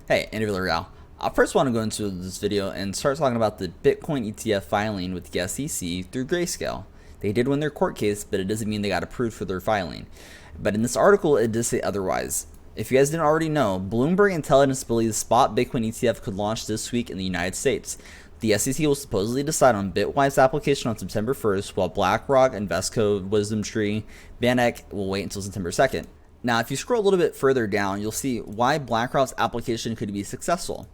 Hey, Andy VIllarreal. I first want to go into this video and start talking about the Bitcoin ETF filing with the SEC through Grayscale. They did win their court case, but it doesn't mean they got approved for their filing. But in this article, it does say otherwise. If you guys didn't already know, Bloomberg Intelligence believes spot Bitcoin ETF could launch this week in the United States. The SEC will supposedly decide on Bitwise's application on September 1st, while BlackRock, Invesco, WisdomTree, VanEck will wait until September 2nd. Now, if you scroll a little bit further down, you'll see why BlackRock's application could be successful.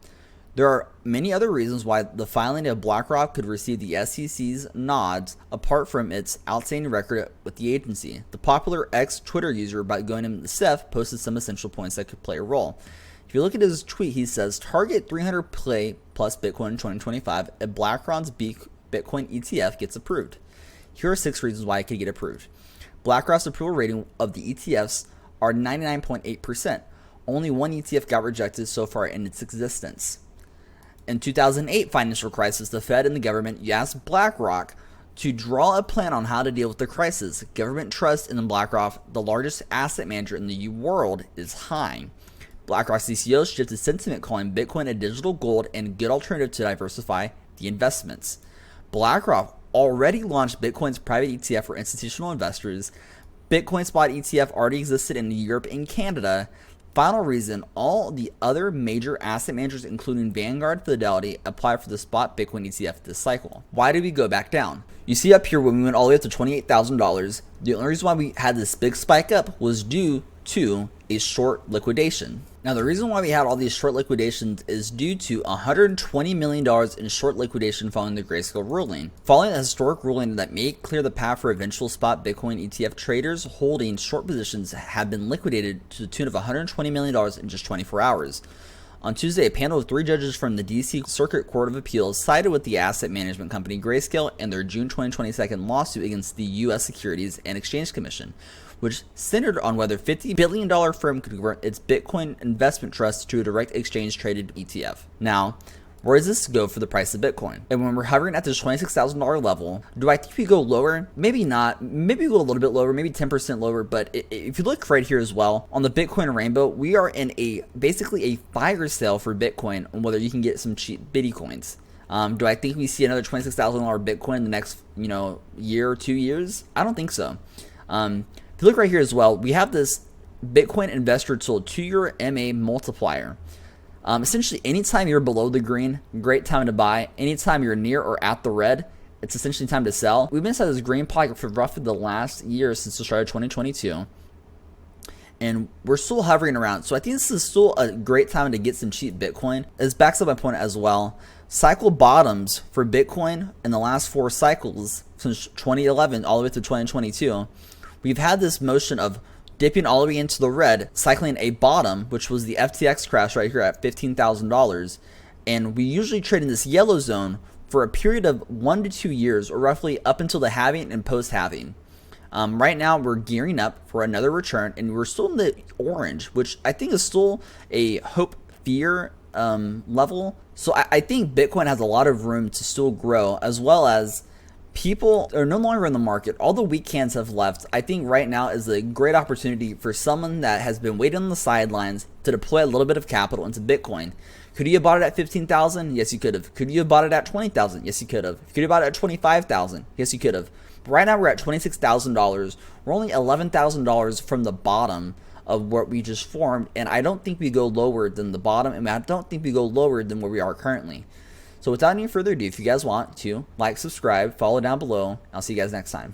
There are many other reasons why the filing of BlackRock could receive the SEC's nods apart from its outstanding record with the agency. The popular ex-Twitter user by going named Seth posted some essential points that could play a role. If you look at his tweet, he says, target 300 play plus Bitcoin in 2025 if BlackRock's Bitcoin ETF gets approved. Here are 6 reasons why it could get approved. BlackRock's approval rating of the ETFs are 99.8%. Only one ETF got rejected so far in its existence. In 2008 financial crisis, the Fed and the government asked BlackRock to draw a plan on how to deal with the crisis. Government trust in BlackRock, the largest asset manager in the world, is high. BlackRock's CCO shifted sentiment, calling Bitcoin a digital gold and a good alternative to diversify the investments. BlackRock already launched Bitcoin's private ETF for institutional investors. Bitcoin spot ETF already existed in Europe and Canada. Final reason, all the other major asset managers, including Vanguard, Fidelity, applied for the spot Bitcoin ETF this cycle. Why did we go back down? You see up here when we went all the way up to $28,000, the only reason why we had this big spike up was due to a short liquidation. Now, the reason why we had all these short liquidations is due to $120 million in short liquidation following the Grayscale ruling. Following a historic ruling that may clear the path for eventual spot Bitcoin ETF traders holding short positions have been liquidated to the tune of $120 million in just 24 hours. On Tuesday, a panel of 3 judges from the DC Circuit Court of Appeals sided with the asset management company Grayscale in their June 2022 lawsuit against the U.S. Securities and Exchange Commission, which centered on whether $50 billion firm could convert its Bitcoin investment trust to a direct exchange traded ETF. Now, where does this go for the price of Bitcoin? And when we're hovering at this $26,000 level, do I think we go lower? Maybe not. Maybe we go a little bit lower, maybe 10% lower. But if you look right here as well, on the Bitcoin rainbow, we are in basically a fire sale for Bitcoin on whether you can get some cheap bitty coins. Do I think we see another $26,000 Bitcoin in the next year or 2 years? I don't think so. If you look right here as well, we have this Bitcoin investor tool 2-year MA multiplier. Essentially, anytime you're below the green, great time to buy. Anytime you're near or at the red, it's essentially time to sell. We've been inside this green pocket for roughly the last year since the start of 2022. And we're still hovering around. So I think this is still a great time to get some cheap Bitcoin. This backs up my point as well. Cycle bottoms for Bitcoin in the last 4 cycles since 2011 all the way to 2022. We've had this motion of dipping all the way into the red, cycling a bottom, which was the FTX crash right here at $15,000. And we usually trade in this yellow zone for a period of 1 to 2 years, or roughly up until the halving and post-halving. Right now, we're gearing up for another return, and we're still in the orange, which I think is still a hope-fear level. So I think Bitcoin has a lot of room to still grow, as well as people are no longer in the market. All the weak cans have left. I think right now is a great opportunity for someone that has been waiting on the sidelines to deploy a little bit of capital into Bitcoin. Could you have bought it at $15,000? Yes, you could have. Could you have bought it at $20,000? Yes, you could have. Could you have bought it at $25,000? Yes, you could have. But right now we're at $26,000. We're only $11,000 from the bottom of what we just formed, and I don't think we go lower than the bottom, and I don't think we go lower than where we are currently. So without any further ado, if you guys want to like, subscribe, follow down below. I'll see you guys next time.